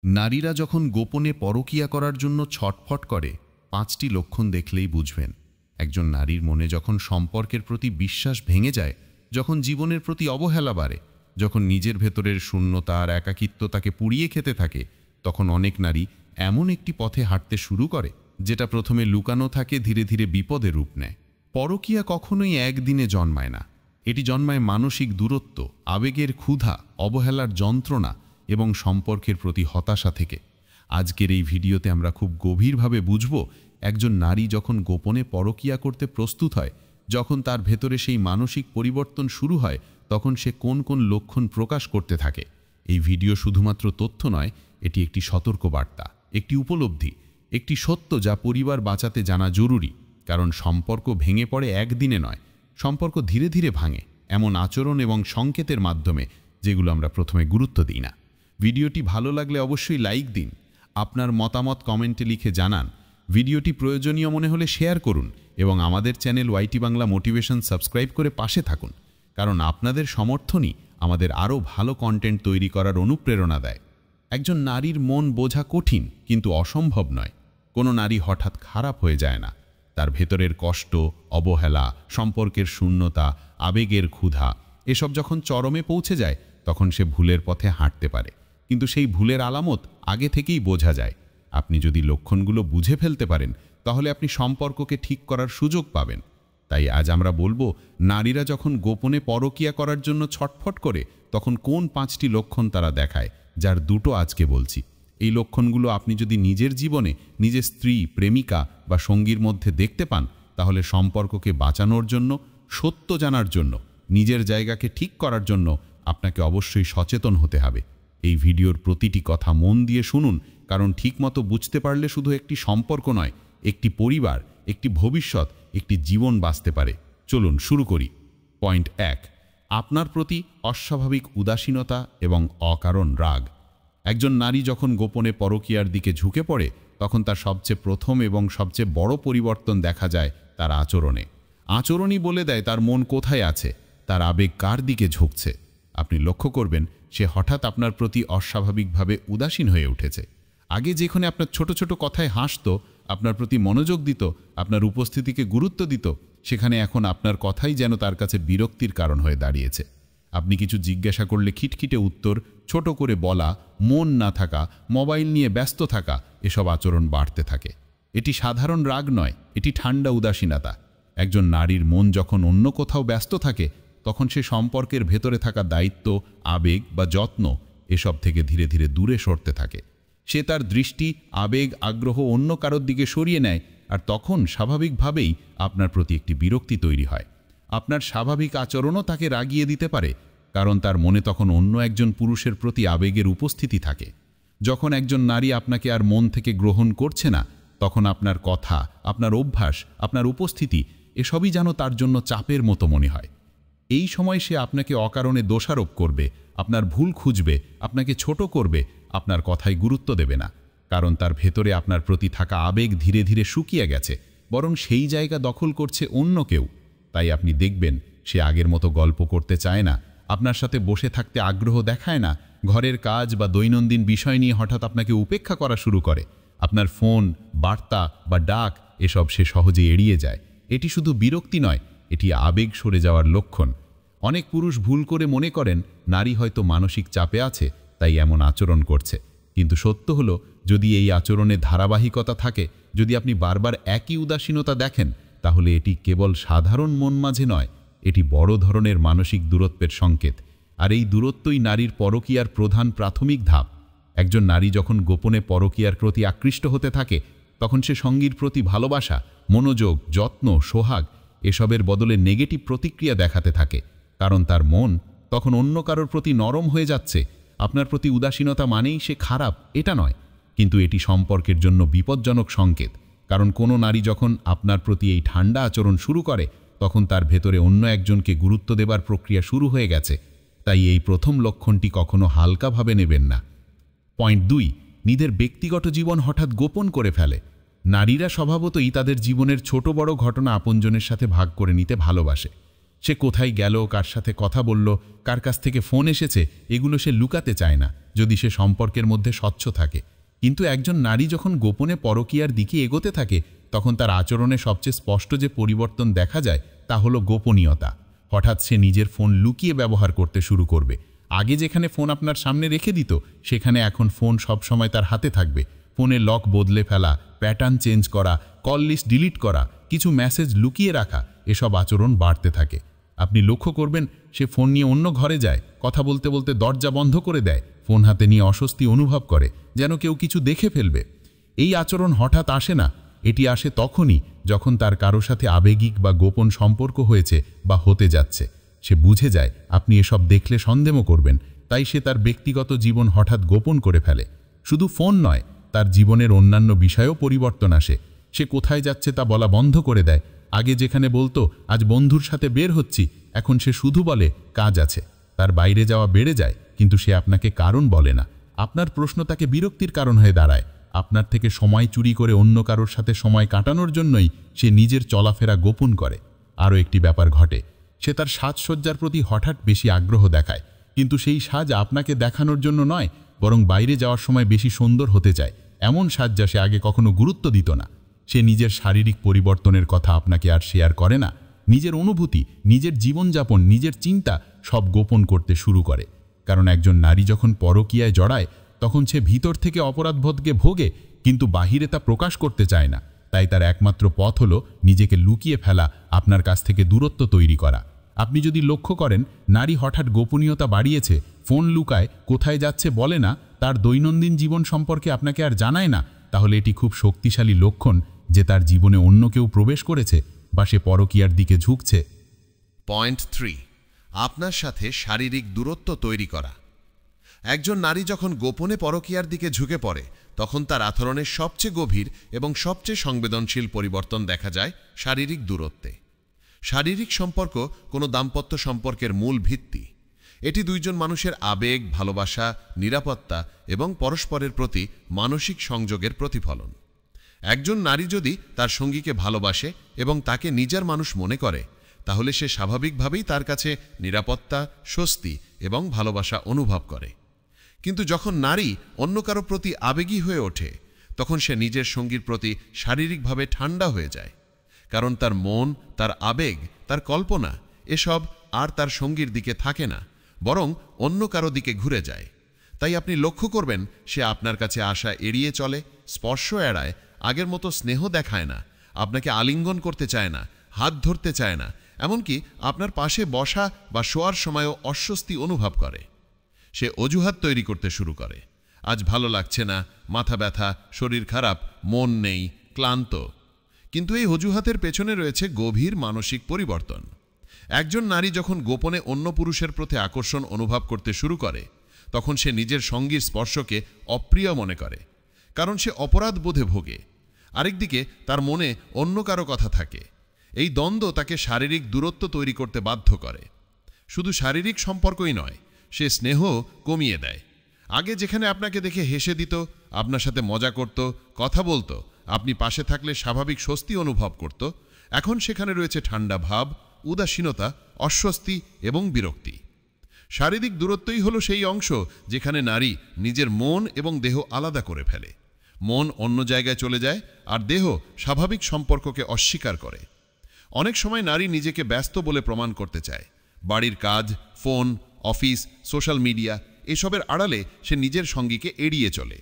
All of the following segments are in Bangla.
নারীরা যখন গোপনে পরকীয়া করার জন্য ছটফট করে ৫টি লক্ষণ দেখলেই বুঝবেন একজন নারীর মনে যখন সম্পর্কের প্রতি বিশ্বাস ভেঙে যায়, যখন জীবনের প্রতি অবহেলা বাড়ে, যখন নিজের ভেতরের শূন্যতা আর একাকিত্ব তাকে পুড়িয়ে খেতে থাকে, তখন অনেক নারী এমন একটি পথে হাঁটতে শুরু করে যেটা প্রথমে লুকানো থাকে, ধীরে ধীরে বিপদের রূপ নেয়। পরকীয়া কখনোই একদিনে জন্মায় না। এটি জন্মায় মানসিক দূরত্ব, আবেগের ক্ষুধা, অবহেলার যন্ত্রণা এবং সম্পর্কের প্রতি হতাশা থেকে। আজকের এই ভিডিওতে আমরা খুব গভীরভাবে বুঝব একজন নারী যখন গোপনে পরকীয়া করতে প্রস্তুত হয়, যখন তার ভেতরে সেই মানসিক পরিবর্তন শুরু হয়, তখন সে কোন কোন লক্ষণ প্রকাশ করতে থাকে। এই ভিডিও শুধুমাত্র তথ্য নয়, এটি একটি সতর্কবার্তা, একটি উপলব্ধি, একটি সত্য যা পরিবার বাঁচাতে জানা জরুরি। কারণ সম্পর্ক ভেঙে পড়ে একদিনে নয়, সম্পর্ক ধীরে ধীরে ভাঙে এমন আচরণ এবং সংকেতের মাধ্যমে, যেগুলো আমরা প্রথমে গুরুত্ব দিই না। ভিডিওটি ভালো লাগলে অবশ্যই লাইক দিন, আপনার মতামত কমেন্টে লিখে জানান। ভিডিওটি প্রয়োজনীয় মনে হলে শেয়ার করুন এবং আমাদের channel YT Bangla motivation subscribe করে পাশে থাকুন, কারণ আপনাদের সমর্থনই আমাদের আরও ভালো কন্টেন্ট তৈরি করার অনুপ্রেরণা দেয়। একজন নারীর মন বোঝা কঠিন, কিন্তু অসম্ভব নয়। কোনো নারী হঠাৎ খারাপ হয়ে যায় না। তার ভেতরের কষ্ট, অবহেলা, সম্পর্কের শূন্যতা, আবেগের ক্ষুধা এসব যখন চরমে পৌঁছে যায়, তখন সে ভুলের পথে হাঁটতে পারে। কিন্তু সেই ভুলের আলামত আগে থেকেই বোঝা যায়। আপনি যদি লক্ষণগুলো বুঝে ফেলতে পারেন, তাহলে আপনি সম্পর্ককে ঠিক করার সুযোগ পাবেন। তাই আজ আমরা বলবো, নারীরা যখন গোপনে পরকীয়া করার জন্য ছটফট করে, তখন কোন 5টি লক্ষণ তারা দেখায়, যার দুটো আজকে বলছি। এই লক্ষণগুলো আপনি যদি নিজের জীবনে, নিজের স্ত্রী, প্রেমিকা বা সঙ্গীর মধ্যে দেখতে পান, তাহলে সম্পর্ককে বাঁচানোর জন্য, সত্য জানার জন্য, নিজের জায়গাকে ঠিক করার জন্য আপনাকে অবশ্যই সচেতন হতে হবে। এই ভিডিওর প্রতিটি কথা মন দিয়ে শুনুন, কারণ ঠিকমতো বুঝতে পারলে শুধু একটি সম্পর্ক নয়, একটি পরিবার, একটি ভবিষ্যৎ, একটি জীবন বাঁচতে পারে। চলুন শুরু করি। পয়েন্ট 1, আপনার প্রতি অস্বাভাবিক উদাসীনতা এবং অকারণ রাগ। একজন নারী যখন গোপনে পরকীয়ার দিকে ঝুঁকে পড়ে, তখন তার সবচেয়ে প্রথম এবং সবচেয়ে বড় পরিবর্তন দেখা যায় তার আচরণে। আচরণই বলে দেয় তার মন কোথায় আছে, তার আবেগ কার দিকে ঝুঁকছে। আপনি লক্ষ্য করবেন, সে হঠাৎ আপনার প্রতি অস্বাভাবিকভাবে উদাসীন হয়ে উঠেছে। আগে যেখানে আপনার ছোট ছোট কথায় হাসত, আপনার প্রতি মনোযোগ দিত, আপনার উপস্থিতিকে গুরুত্ব দিত, সেখানে এখন আপনার কথাই যেন তার কাছে বিরক্তির কারণ হয়ে দাঁড়িয়েছে। আপনি কিছু জিজ্ঞাসা করলে খিটখিটে উত্তর, ছোট করে বলা, মন না থাকা, মোবাইল নিয়ে ব্যস্ত থাকা, এসব আচরণ বাড়তে থাকে। এটি সাধারণ রাগ নয়, এটি ঠান্ডা উদাসীনতা। একজন নারীর মন যখন অন্য কোথাও ব্যস্ত থাকে, তখন সে সম্পর্কের ভেতরে থাকা দায়িত্ব, আবেগ বা যত্ন এসব থেকে ধীরে ধীরে দূরে সরতে থাকে। সে তার দৃষ্টি, আবেগ, আগ্রহ অন্য কারোর দিকে সরিয়ে নেয়, আর তখন স্বাভাবিকভাবেই আপনার প্রতি একটি বিরক্তি তৈরি হয়। আপনার স্বাভাবিক আচরণও তাকে রাগিয়ে দিতে পারে, কারণ তার মনে তখন অন্য একজন পুরুষের প্রতি আবেগের উপস্থিতি থাকে। যখন একজন নারী আপনাকে আর মন থেকে গ্রহণ করছে না, তখন আপনার কথা, আপনার অভ্যাস, আপনার উপস্থিতি এসবই যেন তার জন্য চাপের মতো মনে হয়। এই সময় সে আপনাকে অকারণে দোষারোপ করবে, আপনার ভুল খুঁজবে, আপনাকে ছোট করবে, আপনার কথায় গুরুত্ব দেবে না। কারণ তার ভেতরে আপনার প্রতি থাকা আবেগ ধীরে ধীরে শুকিয়ে গেছে, বরং সেই জায়গা দখল করছে অন্য কেউ। তাই আপনি দেখবেন, সে আগের মতো গল্প করতে চায় না, আপনার সাথে বসে থাকতে আগ্রহ দেখায় না, ঘরের কাজ বা দৈনন্দিন বিষয় নিয়ে হঠাৎ আপনাকে উপেক্ষা করা শুরু করে। আপনার ফোন, বার্তা বা ডাক এসব সে সহজে এড়িয়ে যায়। এটি শুধু বিরক্তি নয়, এটি আবেগ সরে যাওয়ার লক্ষণ। অনেক পুরুষ ভুল করে মনে করেন নারী হয়তো মানসিক চাপে আছে, তাই এমন আচরণ করছে। কিন্তু সত্য হলো, যদি এই আচরণে ধারাবাহিকতা থাকে, যদি আপনি বারবার একই উদাসীনতা দেখেন, তাহলে এটি কেবল সাধারণ মন মাঝে নয়, এটি বড় ধরনের মানসিক দূরত্বের সংকেত। আর এই দূরত্বই নারীর পরকীয়ার প্রধান প্রাথমিক ধাপ। একজন নারী যখন গোপনে পরকীয়ার প্রতি আকৃষ্ট হতে থাকে, তখন সে সঙ্গীর প্রতি ভালোবাসা, মনোযোগ, যত্ন, সোহাগ এসবের বদলে নেগেটিভ প্রতিক্রিয়া দেখাতে থাকে। কারণ তার মন তখন অন্য কারোর প্রতি নরম হয়ে যাচ্ছে। আপনার প্রতি উদাসীনতা মানেই সে খারাপ, এটা নয়, কিন্তু এটি সম্পর্কের জন্য বিপজ্জনক সংকেত। কারণ কোনো নারী যখন আপনার প্রতি এই ঠান্ডা আচরণ শুরু করে, তখন তার ভেতরে অন্য একজনকে গুরুত্ব দেবার প্রক্রিয়া শুরু হয়ে গেছে। তাই এই প্রথম লক্ষণটি কখনো হালকাভাবে নেবেন না। পয়েন্ট 2, নিজের ব্যক্তিগত জীবন হঠাৎ গোপন করে ফেলে। নারীরা স্বভাবতই তাদের জীবনের ছোট বড় ঘটনা আপনজনের সাথে ভাগ করে নিতে ভালোবাসে। সে কোথায় গেল, কার সাথে কথা বলল, কার কাছ থেকে ফোন এসেছে, এগুলো সে লুকাতে চায় না যদি সে সম্পর্কের মধ্যে স্বচ্ছ থাকে। কিন্তু একজন নারী যখন গোপনে পরকীয়ার দিকে এগোতে থাকে তখন তার আচরণে সবচেয়ে স্পষ্ট যে পরিবর্তন দেখা যায় তা হলো গোপনীয়তা। হঠাৎ সে নিজের ফোন লুকিয়ে ব্যবহার করতে শুরু করবে। আগে যেখানে ফোন আপনার সামনে রেখে দিত সেখানে এখন ফোন সবসময় তার হাতে থাকবে। ফোনের লক বদলে ফেলা, প্যাটার্ন চেঞ্জ করা, কল লিস্ট ডিলিট করা, কিছু মেসেজ লুকিয়ে রাখা, এসব আচরণ বাড়তে থাকে। আপনি লক্ষ্য করবেন সে ফোন নিয়ে অন্য ঘরে যায়, কথা বলতে বলতে দরজা বন্ধ করে দেয়, ফোন হাতে নিয়ে অস্বস্তি অনুভব করে, যেন কেউ কিছু দেখে ফেলবে। এই আচরণ হঠাৎ আসে না, এটি আসে তখনই যখন তার কারো সাথে আবেগিক বা গোপন সম্পর্ক হয়েছে বা হতে যাচ্ছে। সে বুঝে যায় আপনি এসব দেখলে সন্দেহ করবেন, তাই সে তার ব্যক্তিগত জীবন হঠাৎ গোপন করে ফেলে। শুধু ফোন নয়, তার জীবনের অন্যান্য বিষয়েও পরিবর্তন আসে। সে কোথায় যাচ্ছে তা বলা বন্ধ করে দেয়। আগে যেখানে বলতো আজ বন্ধুর সাথে বের হচ্ছি, এখন সে শুধু বলে কাজ আছে। তার বাইরে যাওয়া বেড়ে যায়, কিন্তু সে আপনাকে কারণ বলে না। আপনার প্রশ্ন তাকে বিরক্তির কারণ হয়ে দাঁড়ায়। আপনার থেকে সময় চুরি করে অন্য কারোর সাথে সময় কাটানোর জন্যই সে নিজের চলাফেরা গোপন করে। আরও একটি ব্যাপার ঘটে, সে তার সাজসজ্জার প্রতি হঠাৎ বেশি আগ্রহ দেখায়, কিন্তু সেই সাজ আপনাকে দেখানোর জন্য নয়, বরং বাইরে যাওয়ার সময় বেশি সুন্দর হতে চায়। এমন সাজ যা সে আগে কখনো গুরুত্ব দিত না। সে নিজের শারীরিক পরিবর্তনের কথা আপনাকে আর শেয়ার করে না। নিজের অনুভূতি, নিজের জীবনযাপন, নিজের চিন্তা সব গোপন করতে শুরু করে। কারণ একজন নারী যখন পরকীয়ায় জড়ায় তখন সে ভিতর থেকে অপরাধবোধকে ভোগে, কিন্তু বাহিরে তা প্রকাশ করতে চায় না। তাই তার একমাত্র পথ হলো নিজেকে লুকিয়ে ফেলা, আপনার কাছ থেকে দূরত্ব তৈরি করা। আপনি যদি লক্ষ্য করেন নারী হঠাৎ গোপনীয়তা বাড়িয়েছে, ফোন লুকায়, কোথায় যাচ্ছে বলে না, তার দৈনন্দিন জীবন সম্পর্কে আপনাকে আর জানায় না, তাহলে এটি খুব শক্তিশালী লক্ষণ যে তার জীবনে অন্য কেউ প্রবেশ করেছে বা সে পরকীয়ার দিকে ঝুঁকছে। পয়েন্ট 3, আপনার সাথে শারীরিক দূরত্ব তৈরি করা। একজন নারী যখন গোপনে পরকীয়ার দিকে ঝুঁকে পড়ে তখন তার আচরণের সবচেয়ে গভীর এবং সবচেয়ে সংবেদনশীল পরিবর্তন দেখা যায় শারীরিক দূরত্বে। শারীরিক সম্পর্ক কোনো দাম্পত্য সম্পর্কের মূল ভিত্তি। এটি দুইজন মানুষের আবেগ, ভালোবাসা, নিরাপত্তা এবং পরস্পরের প্রতি মানসিক সংযোগের প্রতিফলন। একজন নারী যদি তার সঙ্গীকে ভালোবাসে এবং তাকে নিজের মানুষ মনে করে তাহলে সে স্বাভাবিকভাবেই তার কাছে নিরাপত্তা, স্বস্তি এবং ভালোবাসা অনুভব করে। কিন্তু যখন নারী অন্য কারো প্রতি আবেগী হয়ে ওঠে তখন সে নিজের সঙ্গীর প্রতি শারীরিকভাবে ঠান্ডা হয়ে যায়। কারণ তার মন, তার আবেগ, তার কল্পনা এসব আর তার সঙ্গীর দিকে থাকে না, বরং অন্য কারো দিকে ঘুরে যায়। তাই আপনি লক্ষ্য করবেন সে আপনার কাছে আসা এড়িয়ে চলে, স্পর্শ এড়ায়, আগের মতো স্নেহ দেখায় না, আপনাকে আলিঙ্গন করতে চায় না, হাত ধরতে চায় না, এমনকি আপনার পাশে বসা বা শোয়ার সময়ও অস্বস্তি অনুভব করে। সে অজুহাত তৈরি করতে শুরু করে, আজ ভালো লাগছে না, মাথা ব্যথা, শরীর খারাপ, মন নেই, ক্লান্ত। কিন্তু এই অজুহাতের পেছনে রয়েছে গভীর মানসিক পরিবর্তন। একজন নারী যখন গোপনে অন্য পুরুষের প্রতি আকর্ষণ অনুভব করতে শুরু করে তখন সে নিজের সঙ্গীর স্পর্শকে অপ্রিয় মনে করে, কারণ সে অপরাধ বোধে ভোগে। আরেকদিকে তার মনে অন্য কারো কথা থাকে। এই দ্বন্দ্ব তাকে শারীরিক দূরত্ব তৈরি করতে বাধ্য করে। শুধু শারীরিক সম্পর্কই নয়, সে স্নেহ কমিয়ে দেয়। আগে যেখানে আপনাকে দেখে হেসে দিত, আপনার সাথে মজা করত, কথা বলতো, আপনি পাশে থাকলে স্বাভাবিক স্বস্তি অনুভব করত, এখন সেখানে রয়েছে ঠান্ডা ভাব, উদাসীনতা, অস্বস্তি এবং বিরক্তি। শারীরিক দূরত্বই হলো সেই অংশ যেখানে নারী নিজের মন এবং দেহ আলাদা করে ফেলে। মন অন্য জায়গায় চলে যায় আর দেহ স্বাভাবিক সম্পর্ককে অস্বীকার করে। অনেক সময় নারী নিজেকে ব্যস্ত বলে প্রমাণ করতে চায়। বাড়ির কাজ, ফোন, অফিস, সোশ্যাল মিডিয়া এসবের আড়ালে সে নিজের সঙ্গীকে এড়িয়ে চলে,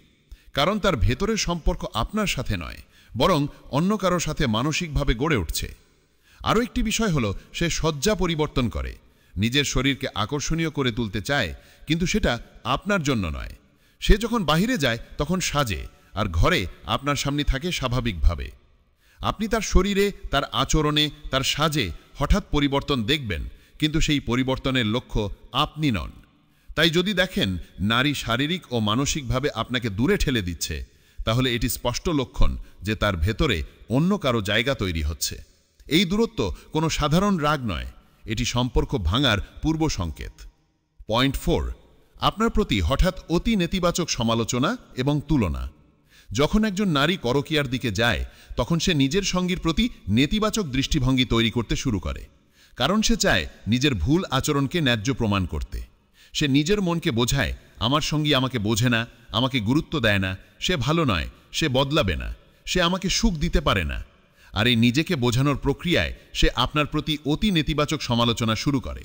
কারণ তার ভেতরের সম্পর্ক আপনার সাথে নয়, বরং অন্য কারোর সাথে মানসিকভাবে গড়ে উঠছে। আরও একটি বিষয় হলো সে সজ্জা পরিবর্তন করে। নিজের শরীরকে আকর্ষণীয় করে তুলতে চায়, কিন্তু সেটা আপনার জন্য নয়। সে যখন বাহিরে যায় তখন সাজে, আর ঘরে আপনার সামনে থাকে স্বাভাবিকভাবে। আপনি তার শরীরে, তার আচরণে, তার সাজে হঠাৎ পরিবর্তন দেখবেন, কিন্তু সেই পরিবর্তনের লক্ষ্য আপনি নন। তাই যদি দেখেন নারী শারীরিক ও মানসিকভাবে আপনাকে দূরে ঠেলে দিচ্ছে, তাহলে এটি স্পষ্ট লক্ষণ যে তার ভেতরে অন্য কারো জায়গা তৈরি হচ্ছে। এই দূরত্ব কোনো সাধারণ রাগ নয়, এটি সম্পর্ক ভাঙার পূর্ব সংকেত। পয়েন্ট 4, আপনার প্রতি হঠাৎ অতি নেতিবাচক সমালোচনা এবং তুলনা। যখন একজন নারী পরকীয়ার দিকে যায় তখন সে নিজের সঙ্গীর প্রতি নেতিবাচক দৃষ্টিভঙ্গি তৈরি করতে শুরু করে, কারণ সে চায় নিজের ভুল আচরণকে ন্যায্য প্রমাণ করতে। সে নিজের মনকে বোঝায়, আমার সঙ্গী আমাকে বোঝে না, আমাকে গুরুত্ব দেয় না, সে ভালো নয়, সে বদলাবে না, সে আমাকে সুখ দিতে পারে না। আর এই নিজেকে বোঝানোর প্রক্রিয়ায় সে আপনার প্রতি অতি নেতিবাচক সমালোচনা শুরু করে।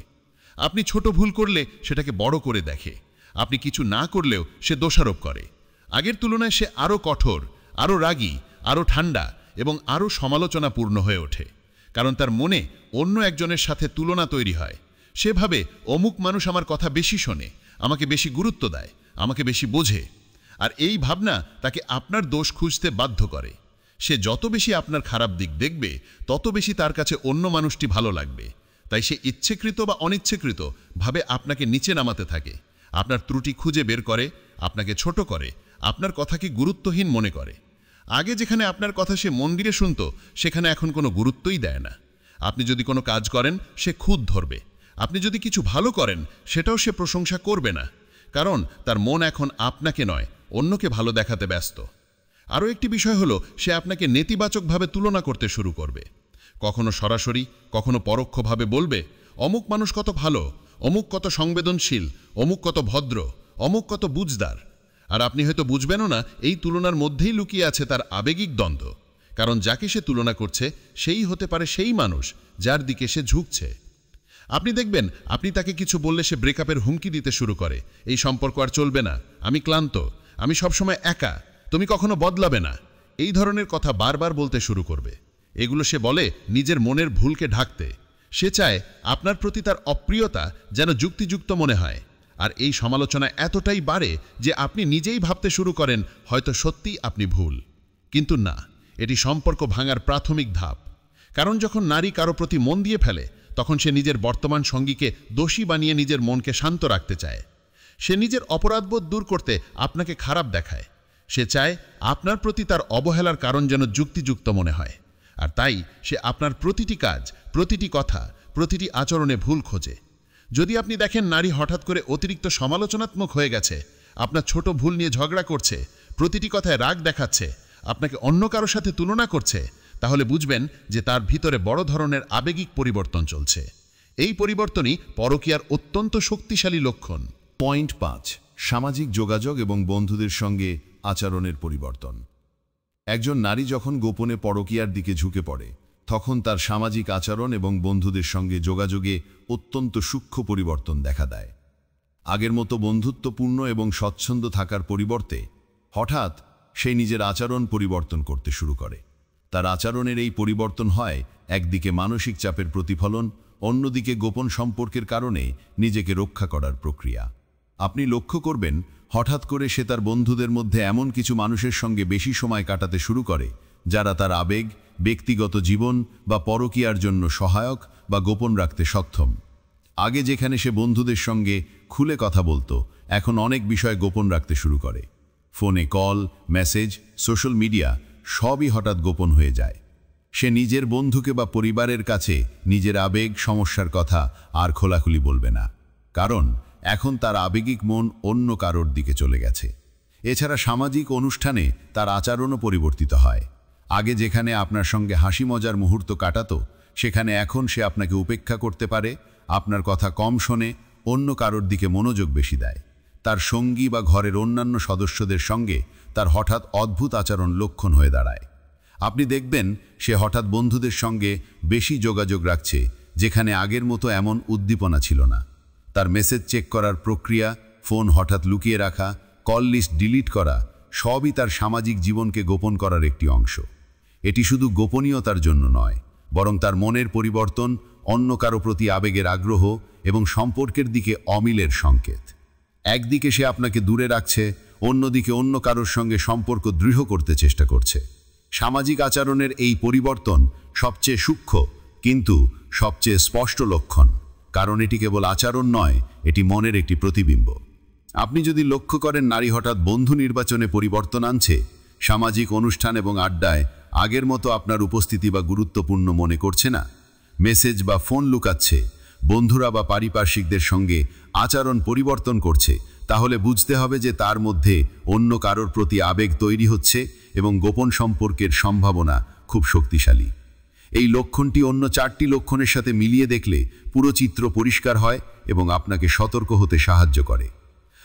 আপনি ছোট ভুল করলে সেটাকে বড় করে দেখে, আপনি কিছু না করলেও সে দোষারোপ করে। আগের তুলনায় সে আরও কঠোর, আরও রাগী, আরও ঠান্ডা এবং আরও সমালোচনাপূর্ণ হয়ে ওঠে। কারণ তার মনে অন্য একজনের সাথে তুলনা তৈরি হয়। সে ভাবে, অমুক মানুষ আমার কথা বেশি শোনে, আমাকে বেশি গুরুত্ব দেয়, আমাকে বেশি বোঝে। আর এই ভাবনা তাকে আপনার দোষ খুঁজতে বাধ্য করে। সে যত বেশি আপনার খারাপ দিক দেখবে, তত বেশি তার কাছে অন্য মানুষটি ভালো লাগবে। তাই সে ইচ্ছেকৃত বা অনিচ্ছেকৃত ভাবে আপনাকে নিচে নামাতে থাকে, আপনার ত্রুটি খুঁজে বের করে, আপনাকে ছোট করে, আপনার কথাকে গুরুত্বহীন মনে করে। আগে যেখানে আপনার কথা সে মন দিয়ে শুনত, সেখানে এখন কোনো গুরুত্বই দেয় না। আপনি যদি কোনো কাজ করেন, সে খুঁত ধরবে। আপনি যদি কিছু ভালো করেন, সেটাও সে প্রশংসা করবে না। কারণ তার মন এখন আপনাকে নয়, অন্যকে ভালো দেখাতে ব্যস্ত। আরও একটি বিষয় হলো, সে আপনাকে নেতিবাচকভাবে তুলনা করতে শুরু করবে। কখনো সরাসরি, কখনো পরোক্ষভাবে বলবে, অমুক মানুষ কত ভালো, অমুক কত সংবেদনশীল, অমুক কত ভদ্র, অমুক কত বুঝদার। আর আপনি হয়তো বুঝবেনও না, এই তুলনার মধ্যেই লুকিয়ে আছে তার আবেগিক দ্বন্দ্ব। কারণ যাকে সে তুলনা করছে, সেই হতে পারে সেই মানুষ যার দিকে সে ঝুঁকছে। আপনি দেখবেন, আপনি তাকে কিছু বললে সে ব্রেকআপের হুমকি দিতে শুরু করে। এই সম্পর্ক আর চলবে না, আমি ক্লান্ত, আমি সবসময় একা, তুমি কখনো বদলাবে না, এই ধরনের কথা বারবার বলতে শুরু করবে। এগুলো সে বলে নিজের মনের ভুলকে ঢাকতে। সে চায় আপনার প্রতি তার অপ্রিয়তা যেন যুক্তিযুক্ত মনে হয়। আর এই সমালোচনা এতটাই বাড়ে যে আপনি নিজেই ভাবতে শুরু করেন, হয়তো সত্যিই আপনি ভুল। কিন্তু না, এটি সম্পর্ক ভাঙার প্রাথমিক ধাপ। কারণ যখন নারী কারো প্রতি মন দিয়ে ফেলে, তখন সে নিজের বর্তমান সঙ্গীকে দোষী বানিয়ে নিজের মনকে শান্ত রাখতে চায়। সে নিজের অপরাধবোধ দূর করতে আপনাকে খারাপ দেখায়। সে চায় আপনার প্রতি তার অবহেলার কারণ যেন যুক্তিযুক্ত মনে হয়। আর তাই সে আপনার প্রতিটি কাজ, প্রতিটি কথা, প্রতিটি আচরণে ভুল খোঁজে। যদি আপনি দেখেন নারী হঠাৎ করে অতিরিক্ত সমালোচনাত্মক হয়ে গেছে, আপনার ছোট ভুল নিয়ে ঝগড়া করছে, প্রতিটি কথায় রাগ দেখাচ্ছে, আপনাকে অন্য কারো সাথে তুলনা করছে, তাহলে বুঝবেন যে তার ভিতরে বড় ধরনের আবেগিক পরিবর্তন চলছে। এই পরিবর্তনই পরকীয়ার অত্যন্ত শক্তিশালী লক্ষণ। পয়েন্ট 5, সামাজিক যোগাযোগ এবং বন্ধুদের সঙ্গে আচরণের পরিবর্তন। একজন নারী যখন গোপনে পরকীয়ার দিকে ঝুঁকে পড়ে, তখন তার সামাজিক আচরণ এবং বন্ধুদের সঙ্গে যোগাযোগে অত্যন্ত সূক্ষ্ম পরিবর্তন দেখা দেয়। আগের মতো বন্ধুত্বপূর্ণ এবং স্বচ্ছন্দ থাকার পরিবর্তে হঠাৎ সে নিজের আচরণ পরিবর্তন করতে শুরু করে। তার আচরণের এই পরিবর্তন হয় একদিকে মানসিক চাপের প্রতিফলন, অন্যদিকে গোপন সম্পর্কের কারণে নিজেকে রক্ষা করার প্রক্রিয়া। আপনি লক্ষ্য করবেন, হঠাৎ করে সে তার বন্ধুদের মধ্যে এমন কিছু মানুষের সঙ্গে বেশি সময় কাটাতে শুরু করে যারা তার আবেগ, ব্যক্তিগত জীবন বা পরকীয়ার জন্য সহায়ক বা গোপন রাখতে সক্ষম। আগে যেখানে সে বন্ধুদের সঙ্গে খুলে কথা বলতো, এখন অনেক বিষয় গোপন রাখতে শুরু করে। ফোনে কল, মেসেজ, সোশ্যাল মিডিয়া সবই হঠাৎ গোপন হয়ে যায়। সে নিজের বন্ধুকে বা পরিবারের কাছে নিজের আবেগ, সমস্যার কথা আর খোলাখুলি বলবে না। কারণ এখন তার আবেগিক মন অন্য কারোর দিকে চলে গেছে। এছাড়া সামাজিক অনুষ্ঠানে তার আচরণও পরিবর্তিত হয়। আগে যেখানে আপনার সঙ্গে হাসি মজার মুহূর্ত কাটাতো, সেখানে এখন সে আপনাকে উপেক্ষা করতে পারে, আপনার কথা কম শোনে, অন্য কারোর দিকে মনোযোগ বেশি দেয়। তার সঙ্গী বা ঘরের অন্যান্য সদস্যদের সঙ্গে তার হঠাৎ অদ্ভুত আচরণ লক্ষণ হয়ে দাঁড়ায়। আপনি দেখবেন সে হঠাৎ বন্ধুদের সঙ্গে বেশি যোগাযোগ রাখছে, যেখানে আগের মতো এমন উদ্দীপনা ছিল না। তার মেসেজ চেক করার প্রক্রিয়া, ফোন হঠাৎ লুকিয়ে রাখা, কল লিস্ট ডিলিট করা সবই তার সামাজিক জীবনকে গোপন করার একটি অংশ। এটি শুধু গোপনীয়তার জন্য নয়, বরং তার মনের পরিবর্তন, অন্য কারো প্রতি আবেগের আগ্রহ এবং সম্পর্কের দিকে অমিলের সংকেত। একদিকে সে আপনাকে দূরে রাখছে, অন্যদিকে অন্য কারোর সঙ্গে সম্পর্ক দৃঢ় করতে চেষ্টা করছে। সামাজিক আচরণের এই পরিবর্তন সবচেয়ে সূক্ষ্ম কিন্তু সবচেয়ে স্পষ্ট লক্ষণ, কারণ এটি কেবল আচরণ নয়, এটি মনের একটি প্রতিবিম্ব। আপনি যদি লক্ষ্য করেন নারী হঠাৎ বন্ধু নির্বাচনে পরিবর্তন আনছে, সামাজিক অনুষ্ঠান এবং আড্ডায় আগের মতো আপনার উপস্থিতি বা গুরুত্বপূর্ণ মনে করছে না, মেসেজ বা ফোন লুকাচ্ছে, বন্ধুরা বা পারিপার্শ্বিকদের সঙ্গে আচরণ পরিবর্তন করছে, তাহলে বুঝতে হবে যে তার মধ্যে অন্য কারোর প্রতি আবেগ তৈরি হচ্ছে এবং গোপন সম্পর্কের সম্ভাবনা খুব শক্তিশালী। এই লক্ষণটি অন্য 4টি লক্ষণের সাথে মিলিয়ে দেখলে পুরো চিত্র পরিষ্কার হয় এবং আপনাকে সতর্ক হতে সাহায্য করে।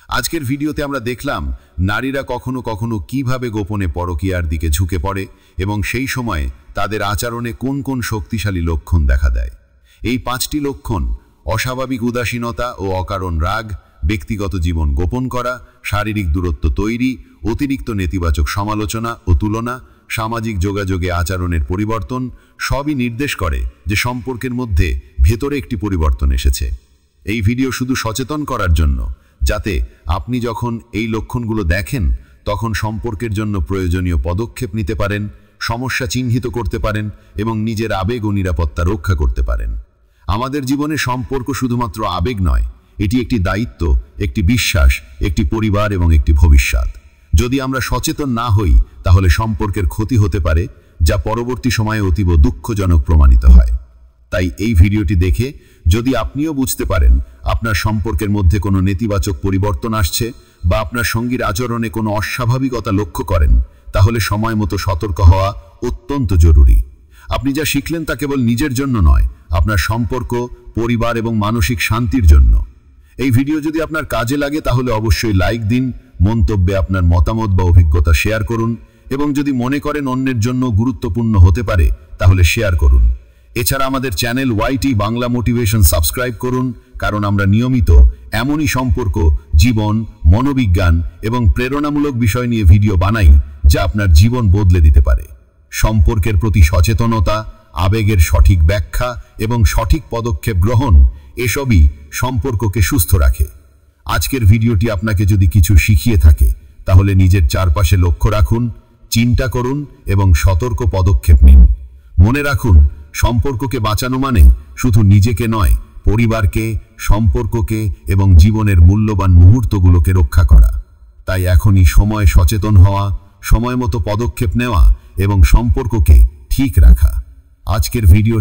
আজকের ভিডিওতে আমরা দেখলাম নারীরা কখনো কখনো কিভাবে গোপনে পরকীয়ার দিকে ঝুঁকে পড়ে এবং সেই সময়ে তাদের আচরণে কোন কোন শক্তিশালী লক্ষণ দেখা দেয়। এই 5টি লক্ষণ অস্বাভাবিক উদাসীনতা ও অকারণ রাগ, ব্যক্তিগত জীবন গোপন করা, শারীরিক দূরত্ব তৈরি, অতিরিক্ত নেতিবাচক সমালোচনা ও তুলনা, সামাজিক যোগাযোগে আচরণের পরিবর্তন সবই নির্দেশ করে যে সম্পর্কের মধ্যে ভেতরে একটি পরিবর্তন এসেছে। এই ভিডিও শুধু সচেতন করার জন্য, যাতে আপনি যখন এই লক্ষণগুলো দেখেন তখন সম্পর্কের জন্য প্রয়োজনীয় পদক্ষেপ নিতে পারেন, সমস্যা চিহ্নিত করতে পারেন এবং নিজের আবেগ ও নিরাপত্তা রক্ষা করতে পারেন। আমাদের জীবনে সম্পর্ক শুধুমাত্র আবেগ নয়, এটি একটি দায়িত্ব, একটি বিশ্বাস, একটি পরিবার এবং একটি ভবিষ্যৎ। যদি আমরা সচেতন না হই তাহলে সম্পর্কের ক্ষতি হতে পারে, যা পরবর্তী সময়ে অতীব দুঃখজনক প্রমাণিত হয়। তাই এই ভিডিওটি দেখে যদি আপনিও বুঝতে পারেন আপনার সম্পর্কের মধ্যে কোনো নেতিবাচক পরিবর্তন আসছে বা আপনার সঙ্গীর আচরণে কোনো অস্বাভাবিকতা লক্ষ্য করেন, তাহলে সময় মতো সতর্ক হওয়া অত্যন্ত জরুরি। আপনি যা শিখলেন তা কেবল নিজের জন্য নয়, আপনার সম্পর্ক, পরিবার এবং মানসিক শান্তির জন্য। এই ভিডিও যদি আপনার কাজে লাগে তাহলে অবশ্যই লাইক দিন, মন্তব্যে আপনার মতামত বা অভিজ্ঞতা শেয়ার করুন এবং যদি মনে করেন অন্যের জন্য গুরুত্বপূর্ণ হতে পারে তাহলে শেয়ার করুন। এছাড়া আমাদের channel YT Bangla motivation subscribe করুন, কারণ আমরা নিয়মিত এমনই সম্পর্ক, জীবন, মনোবিজ্ঞান এবং প্রেরণামূলক বিষয় নিয়ে ভিডিও বানাই যা আপনার জীবন বদলে দিতে পারে। সম্পর্কের প্রতি সচেতনতা, আবেগের সঠিক ব্যাখ্যা এবং সঠিক পদক্ষেপ গ্রহণ এসবই সম্পর্ককে সুস্থ রাখে। আজকের ভিডিওটি আপনাকে যদি কিছু শিখিয়ে থাকে তাহলে নিজের চারপাশে লক্ষ্য রাখুন, চিন্তা করুন এবং সতর্ক পদক্ষেপ নিন। মনে রাখুন, সম্পর্ককে বাঁচানো মানে শুধু নিজেকে নয়, পরিবারকে, সম্পর্ককে এবং জীবনের মূল্যবান মুহূর্তগুলোকে রক্ষা করা। তাই এখনই সময় সচেতন হওয়া, সময় মতো পদক্ষেপ নেওয়া এবং সম্পর্ককে ঠিক রাখা। আজকের ভিডিও